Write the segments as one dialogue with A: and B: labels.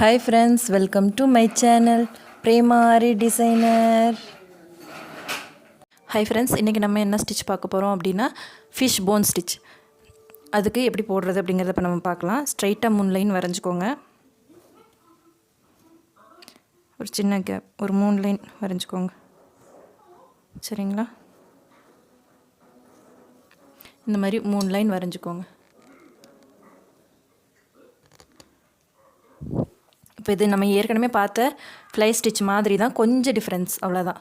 A: Hi friends, welcome to my channel Prema Ari Designer. Hi friends, இன்றைக்கி நம்ம என்ன stitch பார்க்க போகிறோம் அப்படின்னா ஃபிஷ் போன் ஸ்டிச். அதுக்கு எப்படி போடுறது அப்படிங்கிறத இப்போ நம்ம பார்க்கலாம். ஸ்ட்ரைட்டாக 3 லைன் வரைஞ்சிக்கோங்க. ஒரு சின்ன கேப், ஒரு 3 லைன் வரைஞ்சிக்கோங்க. சரிங்களா? இந்த மாதிரி 3 லைன் வரைஞ்சிக்கோங்க. இப்போ இது நம்ம ஏற்கனவே பார்த்த ஃப்ளை ஸ்டிச் மாதிரி தான், கொஞ்சம் டிஃப்ரென்ஸ் அவ்வளோதான்.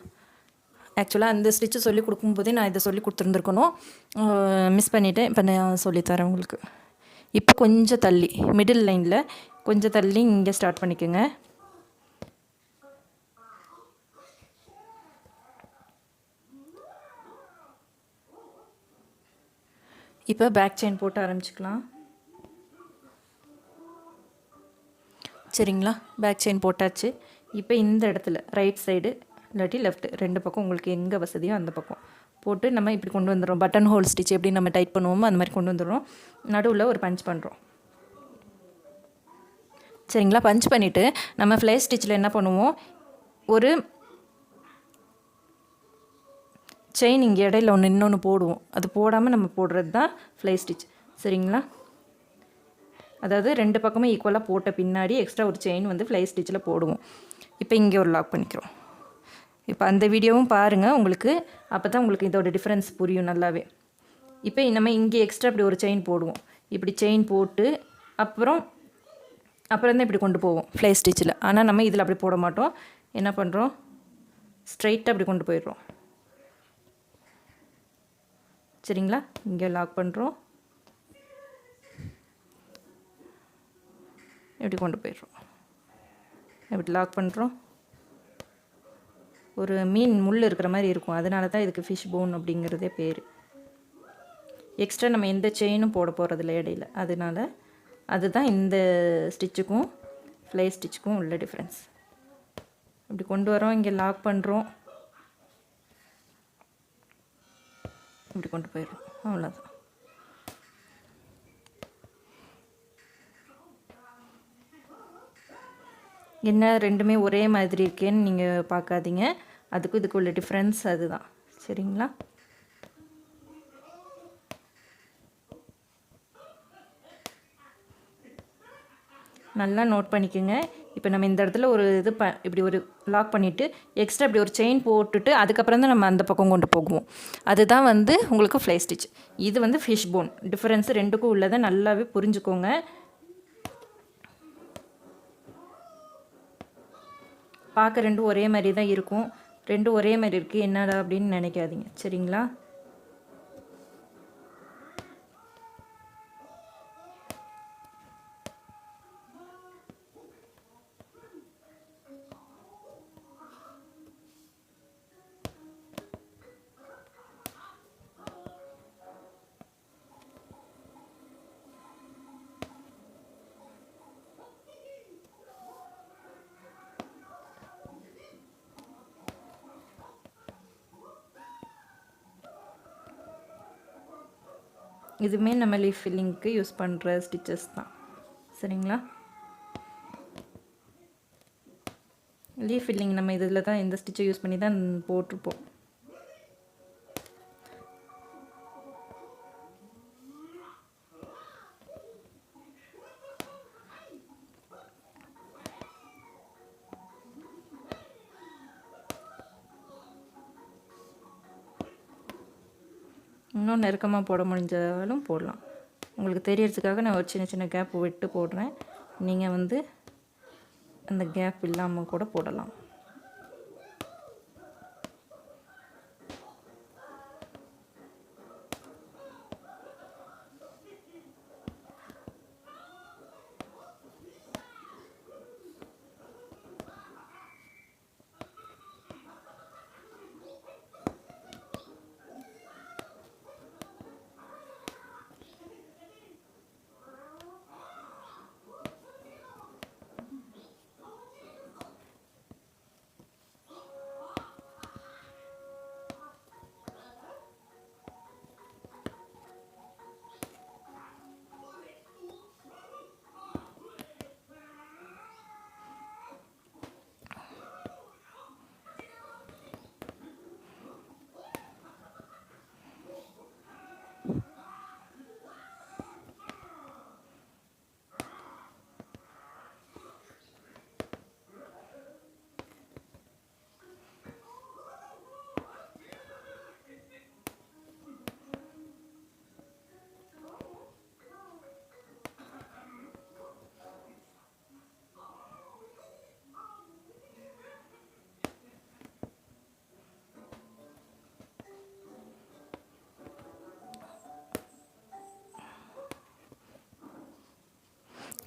A: ஆக்சுவலாக அந்த ஸ்டிச்சு சொல்லி கொடுக்கும்போதே நான் இதை சொல்லி கொடுத்துருந்துருக்கணும், மிஸ் பண்ணிவிட்டேன். இப்போ நான் சொல்லித்தரேன் உங்களுக்கு. இப்போ கொஞ்சம் தள்ளி மிடில் லைனில் கொஞ்சம் தள்ளி இங்கே ஸ்டார்ட் பண்ணிக்கோங்க. இப்போ பேக் செயின் போட்டு ஆரம்பிச்சுக்கலாம். சரிங்களா? பேக் செயின் போட்டாச்சு. இப்போ இந்த இடத்துல ரைட் சைடு இல்லாட்டி லெஃப்ட், 2 பக்கம் உங்களுக்கு எங்கே வசதியோ அந்த பக்கம் போட்டு நம்ம இப்படி கொண்டு வந்துடுறோம். பட்டன் ஹோல் ஸ்டிச் எப்படி நம்ம டைட் பண்ணுவோமோ அந்த மாதிரி கொண்டு வந்துடுறோம். நடுவில் ஒரு பஞ்ச் பண்ணுறோம். சரிங்களா? பஞ்ச் பண்ணிவிட்டு நம்ம ஃப்ளை ஸ்டிச்சில் என்ன பண்ணுவோம், ஒரு செயின் இங்கே இடையில ஒன்று இன்னொன்று போடுவோம். அது போடாமல் நம்ம போடுறது தான் ஃப்ளை ஸ்டிச். சரிங்களா? அதாவது 2 பக்கமும் ஈக்குவலாக போட்ட பின்னாடி எக்ஸ்ட்ரா ஒரு செயின் வந்து ஃப்ளை ஸ்டிச்சில் போடுவோம். இப்போ இங்கே ஒரு லாக் பண்ணிக்கிறோம். இப்போ அந்த வீடியோவும் பாருங்கள் உங்களுக்கு, அப்போ தான் உங்களுக்கு இதோட டிஃப்ரென்ஸ் புரியும் நல்லாவே. இப்போ நம்ம இங்கே எக்ஸ்ட்ரா இப்படி ஒரு செயின் போடுவோம். இப்படி செயின் போட்டு அப்புறம் தான் இப்படி கொண்டு போவோம் ஃப்ளை ஸ்டிச்சில். ஆனால் நம்ம இதில் அப்படி போட மாட்டோம். என்ன பண்ணுறோம், ஸ்ட்ரைட்டாக அப்படி கொண்டு போயிடுறோம். சரிங்களா? இங்கே லாக் பண்ணுறோம், இப்படி கொண்டு போயிடுறோம். இப்படி லாக் பண்ணுறோம். ஒரு மீன் முள் இருக்கிற மாதிரி இருக்கும், அதனால தான் இதுக்கு ஃபிஷ் போன் அப்படிங்கிறதே பேர். எக்ஸ்ட்ரா நம்ம எந்த செயினும் போட போகிறதில்ல இடையில, அதனால அதுதான் இந்த ஸ்டிச்சுக்கும் ஃப்ளை ஸ்டிச்சுக்கும் உள்ள டிஃப்ரென்ஸ். இப்படி கொண்டு வரோம், இங்கே லாக் பண்ணுறோம், இப்படி கொண்டு போயிடுறோம். அவ்வளோதான். என்ன ரெண்டுமே ஒரே மாதிரி இருக்கேன்னு நீங்கள் பார்க்காதீங்க, அதுக்கும் இதுக்கு உள்ள டிஃப்ரென்ஸ் அதுதான். சரிங்களா? நல்லா நோட் பண்ணிக்கோங்க. இப்போ நம்ம இந்த இடத்துல ஒரு இது இப்படி ஒரு லாக் பண்ணிவிட்டு எக்ஸ்ட்ரா இப்படி ஒரு செயின் போட்டுட்டு அதுக்கப்புறம் தான் நம்ம அந்த பக்கம் கொண்டு போகுவோம். அதுதான் வந்து உங்களுக்கு ஃப்ளை ஸ்டிச். இது வந்து ஃபிஷ் போன். டிஃப்ரென்ஸ் ரெண்டுக்கும் உள்ளதை நல்லாவே புரிஞ்சுக்கோங்க. பார்க்க ரெண்டும் ஒரே மாதிரி தான் இருக்கும். ரெண்டும் ஒரே மாதிரி இருக்குது என்னடா அப்படின்னு நினைக்காதீங்க. சரிங்களா? இதுவுமே நம்ம லீஃப் ஃபில்லிங்க்கு யூஸ் பண்ணுற ஸ்டிச்சஸ் தான். சரிங்களா? லீஃப் ஃபில்லிங் நம்ம இதில் தான் இந்த ஸ்டிச்சை யூஸ் பண்ணி தான் போட்டிருப்போம். இன்னும் நெருக்கமாக போட முடிஞ்சாலும் போடலாம். உங்களுக்கு தெரியறதுக்காக நான் ஒரு சின்ன சின்ன கேப் விட்டு போடுறேன். நீங்கள் வந்து அந்த கேப் இல்லாமல் கூட போடலாம்.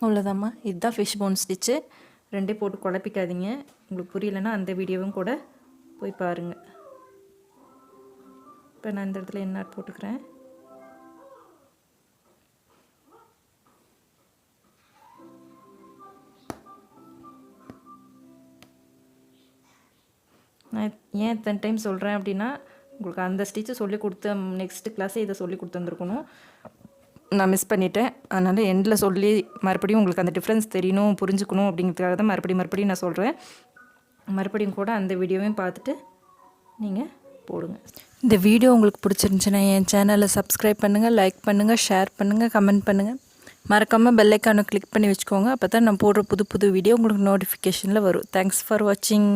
A: அவ்வளோதாம்மா, இதுதான் ஃபிஷ் போன் ஸ்டிச்சு. ரெண்டே போட்டு குழப்பிக்காதீங்க. உங்களுக்கு புரியலைன்னா அந்த வீடியோவும் கூட போய் பாருங்கள். இப்போ நான் இந்த இடத்துல என்ன போட்டுக்கிறேன். நான் ஏன் இத்தனை டைம் சொல்கிறேன் அப்படின்னா, உங்களுக்கு அந்த ஸ்டிச்சை சொல்லி கொடுத்த நெக்ஸ்ட்டு கிளாஸே இதை சொல்லி கொடுத்துருந்துருக்கணும். நான் மிஸ் பண்ணிட்டேன். அதனால் எண்டில் சொல்லி மறுபடியும் உங்களுக்கு அந்த டிஃப்ரென்ஸ் தெரியணும், புரிஞ்சுக்கணும் அப்படிங்கிறதுக்காக தான் மறுபடியும் நான் சொல்கிறேன். மறுபடியும் கூட அந்த வீடியோவையும் பார்த்துட்டு நீங்கள் போடுங்க. இந்த வீடியோ உங்களுக்கு பிடிச்சிருந்துச்சுன்னா என் சேனலை சப்ஸ்கிரைப் பண்ணுங்கள், லைக் பண்ணுங்கள், ஷேர் பண்ணுங்கள், கமெண்ட் பண்ணுங்கள். மறக்காமல் பெல் ஐக்கானை கிளிக் பண்ணி வச்சுக்கோங்க. அப்போ தான் நான் போடுற புது வீடியோ உங்களுக்கு நோட்டிஃபிகேஷனில் வரும். தேங்க்ஸ் ஃபார் வாட்சிங்.